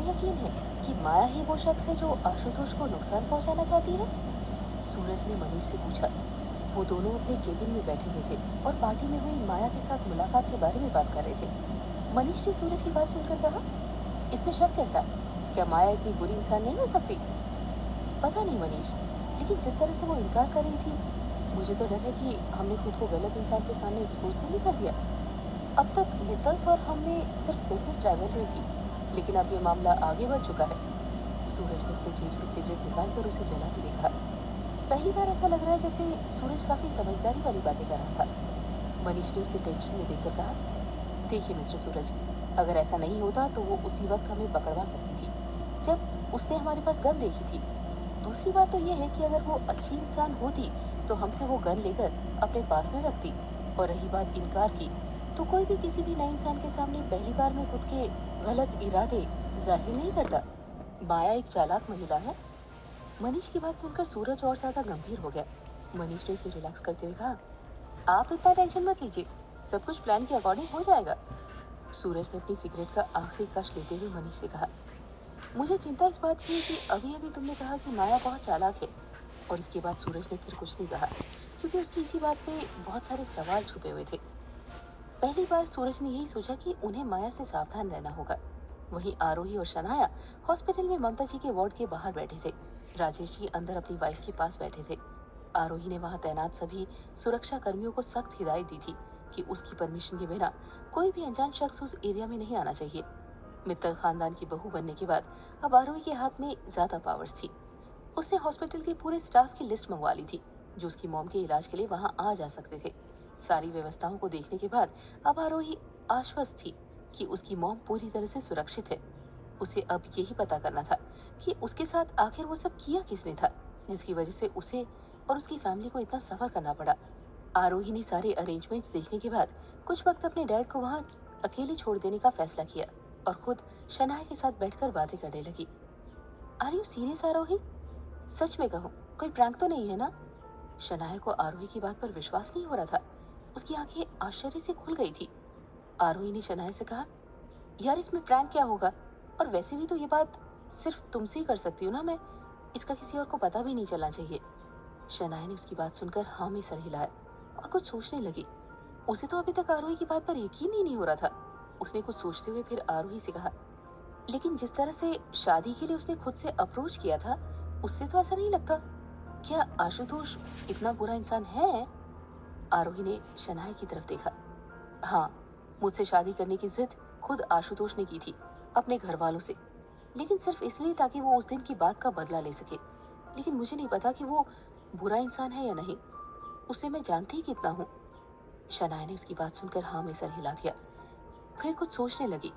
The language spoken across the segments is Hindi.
यकीन है कि माया ही वो शख्स है जो आशुतोष को नुकसान पहुंचाना चाहती है? सूरज ने मनीष से पूछा। वो दोनों अपने केबिन में बैठे हुए थे और पार्टी में हुई माया के साथ मुलाकात के बारे में बात कर रहे थे। मनीष ने सूरज की बात सुनकर कहा, इसमें शक कैसा? क्या माया इतनी बुरी इंसान नहीं हो सकती? पता नहीं मनीष, लेकिन जिस तरह से वो इनकार कर रही थी, मुझे तो डर है कि हमने खुद को गलत इंसान के सामने एक्सपोज तो नहीं कर दिया। अब तक मित्तल्स और हमने सिर्फ बिजनेस राइवलरी थी, लेकिन अब ये मामला आगे बढ़ चुका है। सूरज ने अपनी जेब से सिगरेट निकालकर उसे जलाते हुए कहा। पहली बार ऐसा लग रहा है जैसे सूरज काफी समझदारी वाली बातें कर रहा था। मनीष ने उसे टेंशन में देखकर कहा, देखिए मिस्टर सूरज, अगर ऐसा नहीं होता तो वो उसी वक्त हमें पकड़वा सकती थी जब उसने हमारे पास गन देखी थी। दूसरी बात तो ये है कि अगर वो अच्छी इंसान होती तो हमसे वो गन लेकर अपने पास में रखती। और रही बात इनकार की, तो कोई भी किसी भी नए इंसान के सामने पहली बार में खुद के गलत इरादे जाहिर नहीं करता। माया एक चालाक महिला है। मनीष की बात सुनकर सूरज और ज्यादा गंभीर हो गया। मनीष ने उसे रिलैक्स करते हुए कहा, आप इतना टेंशन मत लीजिए, सब कुछ प्लान के अकॉर्डिंग हो जाएगा। सूरज ने अपनी सिगरेट का आखिरी कश लेते हुए मनीष से कहा, मुझे चिंता इस बात की है कि अभी अभी तुमने कहा कि माया बहुत चालाक है। और इसके बाद सूरज ने फिर कुछ नहीं कहा, क्योंकि उसकी इसी बात पे बहुत सारे सवाल छुपे हुए थे। पहली बार सूरज ने यही सोचा कि उन्हें माया से सावधान रहना होगा। वहीं आरोही और शनाया हॉस्पिटल में ममता जी के वार्ड के बाहर बैठे थे। राजेश जी अंदर अपनी वाइफ के पास बैठे थे। आरोही ने वहां तैनात सभी सुरक्षा कर्मियों को सख्त हिदायत दी थी कि उसकी परमिशन के बिना कोई भी अनजान शख्स उस एरिया में नहीं आना चाहिए। मित्तल खानदान की बहू बनने के बाद अब आरोही के हाथ में ज्यादा पावर्स थी। उसने हॉस्पिटल के पूरे स्टाफ की लिस्ट मंगवा ली थी जो उसकी मॉम के इलाज के लिए वहां आ जा सकते थे। सारी व्यवस्थाओं को देखने के बाद अब आरोही आश्वस्त थी कि उसकी मॉम पूरी तरह से सुरक्षित है। उसे अब यही पता करना था कि उसके साथ आखिर वो सब किया किसने था, जिसकी वजह से उसे और उसकी फैमिली को इतना सफर करना पड़ा। आरोही ने सारे अरेंजमेंट्स देखने के बाद कुछ वक्त अपने डैड को वहां अकेले छोड़ देने का फैसला किया और खुद शनाया के साथ बैठकर बातें करने लगी। आर यू सीरियस आरोही? सच में कहो, कोई प्रैंक तो नहीं है ना? शनाया को आरोही की बात पर विश्वास नहीं हो रहा था। उसकी आंखें आश्चर्य से खुल गई थी। आरोही ने शनाया से कहा, यार इसमें प्रैंक क्या होगा? और वैसे भी तो ये बात सिर्फ तुमसे ही कर सकती हूँ ना मैं, इसका किसी और को पता भी नहीं चलना चाहिए। शनाया ने उसकी बात सुनकर हाँ में सर हिलाया और कुछ सोचने लगी। उसे तो अभी तक आरोही की बात पर यकीन ही नहीं हो रहा था। उसने कुछ सोचते हुए फिर आरोही से कहा, लेकिन जिस तरह से शादी के लिए उसने खुद से अप्रोच किया था, उससे तो ऐसा नहीं लगता। क्या आशुतोष इतना बुरा इंसान है? आरोही ने शनाया की तरफ देखा। हाँ, मुझसे शादी करने की जिद खुद आशुतोष ने की थी अपने घर वालों से, लेकिन सिर्फ इसलिए ताकि वो उस दिन की बात का बदला ले सके। लेकिन मुझे नहीं पता कि वो बुरा इंसान है या नहीं। उसे मैं जानती ही कितना हूँ। शनाया ने उसकी बात सुनकर हाँ में सर हिला दिया। फिर कुछ सोचने लगी।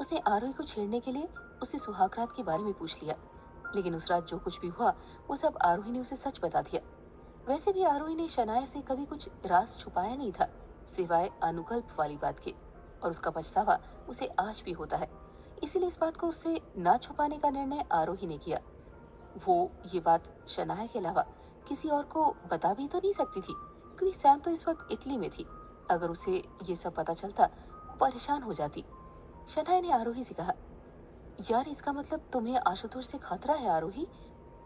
उसने आरोही को छेड़ने के लिए उससे सुहागरात के बारे में पूछ लिया, लेकिन उस रात जो कुछ भी हुआ वो सब आरोही ने उसे सच बता दिया। वैसे भी आरोही ने शनाया से कभी कुछ राज छुपाया नहीं था, सिवाय अनुकल्प वाली बात के, और उसका पछतावा उसे आज भी होता है। इसीलिए इस बात को उससे ना छुपाने का निर्णय आरोही ने किया। वो ये बात शनाया के अलावा किसी और को बता भी तो नहीं सकती थी, क्योंकि सैम तो इस वक्त इटली में थी। अगर उसे ये सब पता चलता वो परेशान हो जाती। शनाया ने आरोही से कहा, यार इसका मतलब तुम्हें आशुतोष से खतरा है आरोही?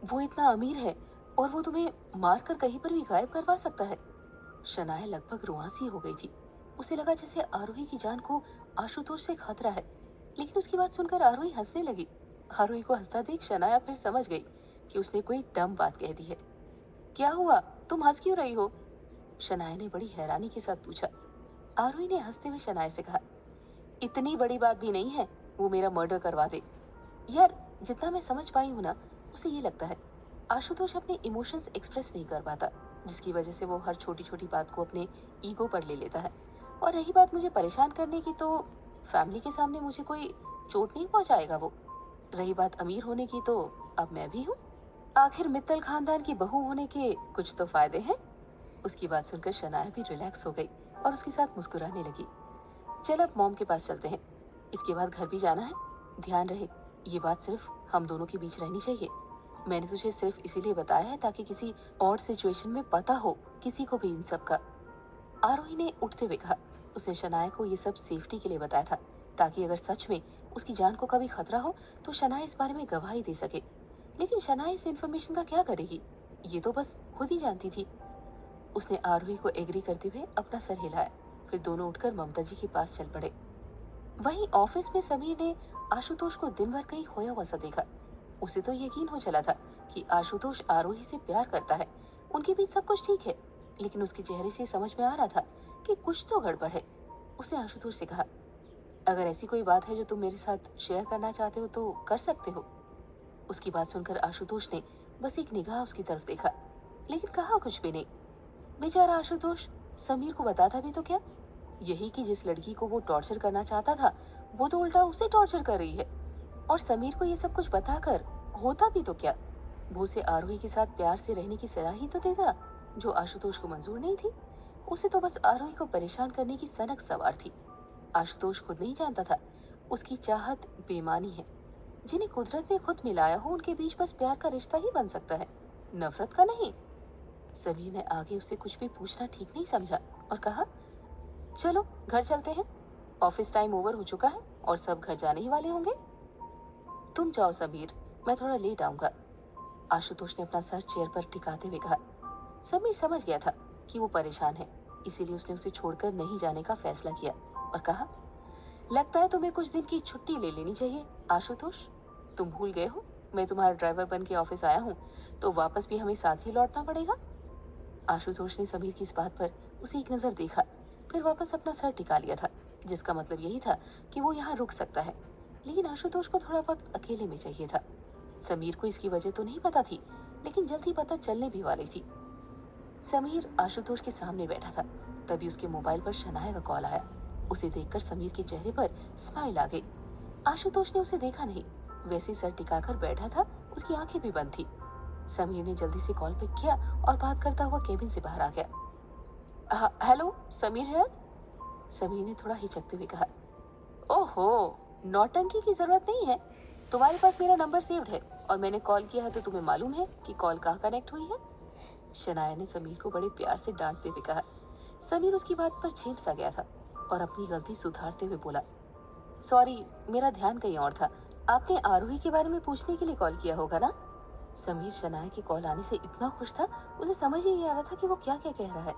वो इतना अमीर है और वो तुम्हें मार कर कहीं पर भी गायब करवा सकता है। शनाया लगभग रुआंसी हो गई थी। उसे लगा जैसे आरोही की जान को आशुतोष से खतरा है, लेकिन उसकी बात सुनकर आरोही हंसने लगी। आरोही को हंसता देख शनाया फिर समझ गई कि उसने कोई डम बात कह दी है। क्या हुआ, तुम हंस क्यों रही हो? शनाया ने बड़ी हैरानी के साथ पूछा। आरोही ने हंसते हुए शनाया से कहा, इतनी बड़ी बात भी नहीं है, वो मेरा मर्डर करवा दे। यार जितना मैं समझ पाई हूँ ना, उसे ये लगता है आशुतोष अपने इमोशंस एक्सप्रेस नहीं कर पाता, जिसकी वजह से वो हर छोटी छोटी बात को अपने ईगो पर ले लेता है। और रही बात मुझे परेशान करने की, तो फैमिली के सामने मुझे कोई चोट नहीं पहुंचाएगा वो। रही बात अमीर होने की, तो अब मैं भी हूँ। आखिर मित्तल खानदान की बहू होने के कुछ तो फायदे हैं। उसकी बात सुनकर शनाया भी रिलैक्स हो गई और उसके साथ मुस्कुराने लगी। चल अब मॉम के पास चलते हैं, इसके बाद घर भी जाना है। ध्यान रहे ये बात सिर्फ हम दोनों के बीच रहनी चाहिए। मैंने तुझे सिर्फ इसीलिए बताया है ताकि किसी और सिचुएशन में पता हो किसी को भी इन सब का। आरोही ने उठते हुए कहा। उसने शनाया को ये सब सेफ्टी के लिए बताया था, ताकि अगर सच में उसकी जान को कभी खतरा हो तो शनाया इस बारे में गवाही दे सके। लेकिन शनाया इस इन्फॉर्मेशन का क्या करेगी, ये तो बस खुद ही जानती थी। उसने आरोही को एग्री करते हुए अपना सर हिलाया। फिर दोनों उठकर ममता जी के पास चल पड़े। वहीं ऑफिस में समीर ने आशुतोष को दिन भर कहीं खोया हुआ सा देखा। उसे तो यकीन हो चला था कि आशुतोष आरोही से प्यार करता है, उनके बीच सब कुछ ठीक है, लेकिन उसके चेहरे से समझ में आ रहा था कि कुछ तो गड़बड़ है। उसने आशुतोष से कहा, अगर ऐसी कोई बात है जो तुम मेरे साथ शेयर करना चाहते हो तो कर सकते हो। उसकी बात सुनकर आशुतोष ने बस एक निगाह उसकी तरफ देखा, लेकिन कहा कुछ भी नहीं। बेचारा आशुतोष समीर को बताता भी तो क्या, यही कि जिस लड़की को वो टॉर्चर करना चाहता था वो तो उल्टा उसे टॉर्चर कर रही है। और समीर को ये सब कुछ बताकर होता भी तो क्या, वो उसे आरोही के साथ प्यार से रहने की सलाह ही तो देता, जो आशुतोष को मंजूर नहीं थी। उसे तो बस आरोही को परेशान करने की सनक सवार थी। आशुतोष खुद नहीं जानता था उसकी चाहत बेमानी है। जिन्हें कुदरत ने खुद मिलाया हो उनके बीच बस प्यार का रिश्ता ही बन सकता है, नफरत का नहीं। समीर ने आगे उससे कुछ भी पूछना ठीक नहीं समझा और कहा, चलो घर चलते हैं, ऑफिस टाइम ओवर हो चुका है और सब घर जाने ही वाले होंगे। तुम जाओ समीर, मैं थोड़ा लेट आऊंगा। आशुतोष ने अपना सर चेयर पर टिकाते हुए कहा। समीर समझ गया था कि वो परेशान है, इसीलिए उसने उसे छोड़कर नहीं जाने का फैसला किया और कहा, लगता है तुम्हें कुछ दिन की छुट्टी ले लेनी चाहिए आशुतोष। तुम भूल गए हो मैं तुम्हारा ड्राइवर बन के ऑफिस आया हूँ, तो वापस भी हमें साथ ही लौटना पड़ेगा। आशुतोष ने समीर की इस बात पर उसे एक नजर देखा, फिर वापस अपना सर टिका लिया था, जिसका मतलब यही था कि वो यहाँ रुक सकता है। लेकिन आशुतोष को थोड़ा वक्त अकेले में चाहिए था। समीर को इसकी वजह तो नहीं पता थी, लेकिन जल्दी पता चलने भी वाली थी। समीर आशुतोष के सामने बैठा था, तभी उसके मोबाइल पर शनाया का कॉल आया। उसे देखकर समीर के चेहरे पर स्माइल आ गई। आशुतोष ने उसे देखा नहीं, वैसे सर टिकाकर बैठा था, उसकी आंखें भी बंद थी। समीर ने जल्दी से कॉल पिक किया और बात करता हुआ केबिन से बाहर आ गया। हेलो, समीर है? समीर ने थोड़ा हिचकते हुए कहा। ओहो, नौटंकी की जरूरत नहीं है, तुम्हारे पास मेरा नंबर सेव्ड है और मैंने कॉल किया है तो तुम्हें मालूम है कि कॉल कहाँ कनेक्ट हुई है। शनाया ने समीर को बड़े प्यार से डांटते हुए कहा। समीर उसकी बात पर झेप सा गया था और अपनी गलती सुधारते हुए बोला, सॉरी, मेरा ध्यान कहीं और था। आपने आरोही के बारे में पूछने के लिए कॉल किया होगा ना? समीर शनाया के कॉल आने से इतना खुश था, उसे समझ ही नहीं आ रहा था कि वो क्या क्या कह रहा है।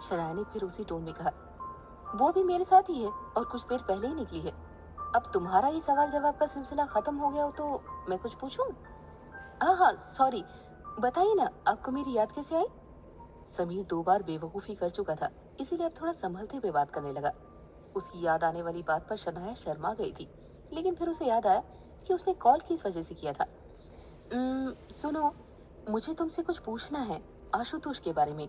शनाया ने फिर उसी टोन में कहा, वो भी मेरे साथ ही है और कुछ देर पहले ही निकली है। अब तुम्हारा ये सवाल जवाब का सिलसिला खत्म हो गया हो तो मैं कुछ पूछूं? हाँ हाँ, सॉरी, बताइए ना, आपको मेरी याद कैसे आई? समीर 2 बार बेवकूफी कर चुका था, इसीलिए अब थोड़ा संभलते हुए बात करने लगा। उसकी याद आने वाली बात पर शनाया शर्मा गई थी, लेकिन फिर उसे याद आया कि उसने कॉल किस वजह से किया था। सुनो, मुझे तुमसे कुछ पूछना है आशुतोष के बारे में।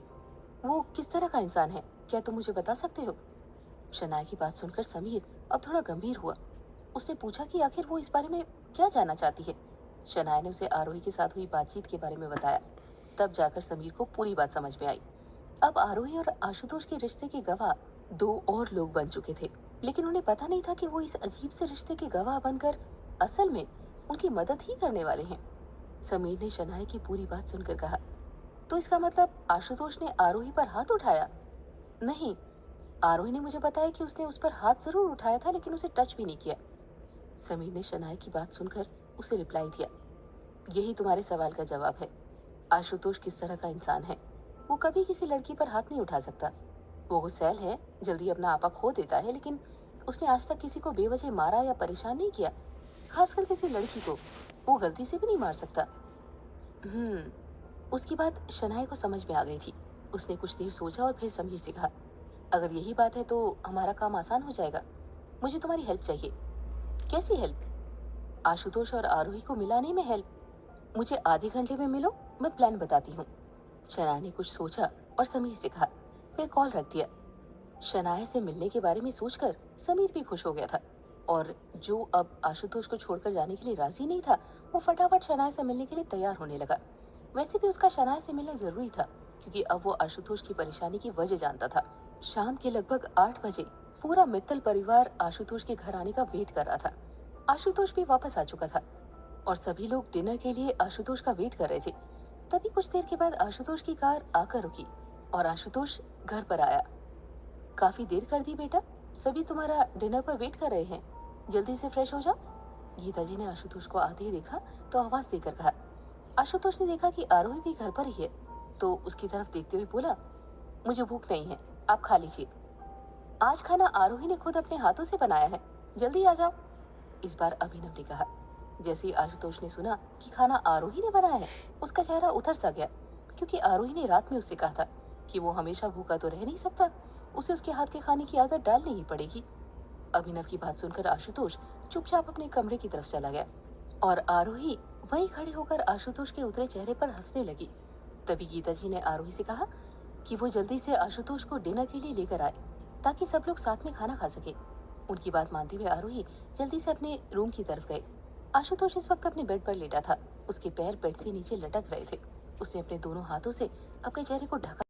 वो किस तरह का इंसान है, क्या तुम मुझे बता सकते हो? शनाया की बात सुनकर समीर अब थोड़ा गंभीर हुआ। उसने पूछा कि आखिर वो इस बारे में क्या जानना चाहती है। शनाया ने उसे आरोही के साथ हुई बातचीत के बारे में बताया। तब जाकर समीर को पूरी बात समझ में आई। अब आरोही और आशुतोष के रिश्ते के गवाह 2 और लोग बन चुके थे, लेकिन उन्हें पता नहीं था कि वो इस अजीब से रिश्ते के गवाह बनकर असल में उनकी मदद ही करने वाले हैं। समीर ने शनाया की पूरी बात सुनकर कहा, तो इसका मतलब आशुतोष ने आरोही पर हाथ उठाया? नहीं, आरोही ने मुझे बताया कि उसने उस पर हाथ जरूर उठाया था, लेकिन उसे टच भी नहीं किया। समीर ने शनाया की बात सुनकर उसे रिप्लाई दिया, यही तुम्हारे सवाल का जवाब है। आशुतोष किस तरह का इंसान है, वो कभी किसी लड़की पर हाथ नहीं उठा सकता। वो गुस्सैल है, जल्दी अपना आपा खो देता है, लेकिन उसने आज तक किसी को बेवजह मारा या परेशान नहीं किया, खासकर किसी लड़की को। वो गलती से भी नहीं मार सकता। उसकी बात शनाया को समझ में आ गई थी। उसने कुछ देर सोचा और फिर समीर से कहा, अगर यही बात है तो हमारा काम आसान हो जाएगा। मुझे तुम्हारी हेल्प चाहिए। कैसी हेल्प? आशुतोष और आरोही को मिलाने में हेल्प। मुझे आधे घंटे में मिलो, मैं प्लान बताती हूँ। शनाया ने कुछ सोचा और समीर से कहा, फिर कॉल रख दिया। शनाया से मिलने के बारे में सोचकर समीर भी खुश हो गया था, और जो अब आशुतोष को छोड़कर जाने के लिए राजी नहीं था, वो फटाफट शनाया से मिलने के लिए तैयार होने लगा। वैसे भी उसका शनाया से मिलना जरूरी था, क्योंकि अब वो आशुतोष की परेशानी की वजह जानता था। शाम के लगभग 8 बजे पूरा मित्तल परिवार आशुतोष के घर आने का वेट कर रहा था। आशुतोष भी वापस आ चुका था और सभी लोग डिनर के लिए आशुतोष का वेट कर रहे थे। तभी कुछ देर के बाद आशुतोष की कार आकर रुकी और आशुतोष घर पर आया। काफी देर कर दी बेटा, सभी तुम्हारा डिनर पर वेट कर रहे हैं। जल्दी से फ्रेश हो जाओ। गीता जी ने आशुतोष को आते ही देखा तो आवाज देकर कहा। आशुतोष ने देखा कि आरोही भी घर पर ही है, तो उसकी तरफ देखते हुए बोला, मुझे भूख नहीं है, आप खा लीजिए। आज खाना आरोही ने खुद अपने हाथों से बनाया है, जल्दी आ जाओ। इस बार अभिनव ने कहा। जैसे ही आशुतोष ने सुना कि खाना आरोही ने बनाया है, उसका चेहरा उतर सा गया, क्योंकि आरोही ने रात में उससे कहा था कि वो हमेशा भूखा तो रह नहीं सकता, उसे उसके हाथ के खाने की आदत डालनी ही पड़ेगी। अभिनव की बात सुनकर आशुतोष चुपचाप अपने कमरे की तरफ चला गया और आरोही वहीं खड़े होकर आशुतोष के उतरे चेहरे पर हंसने लगी। तभी गीता जी ने आरोही से कहा कि वो जल्दी से आशुतोष को डिनर के लिए लेकर आए, ताकि सब लोग साथ में खाना खा सके। उनकी बात मानते हुए आरोही जल्दी से अपने रूम की तरफ गए। आशुतोष इस वक्त अपने बेड पर लेटा था, उसके पैर बेड से नीचे लटक रहे थे। उसने अपने दोनों हाथों से अपने चेहरे को ढका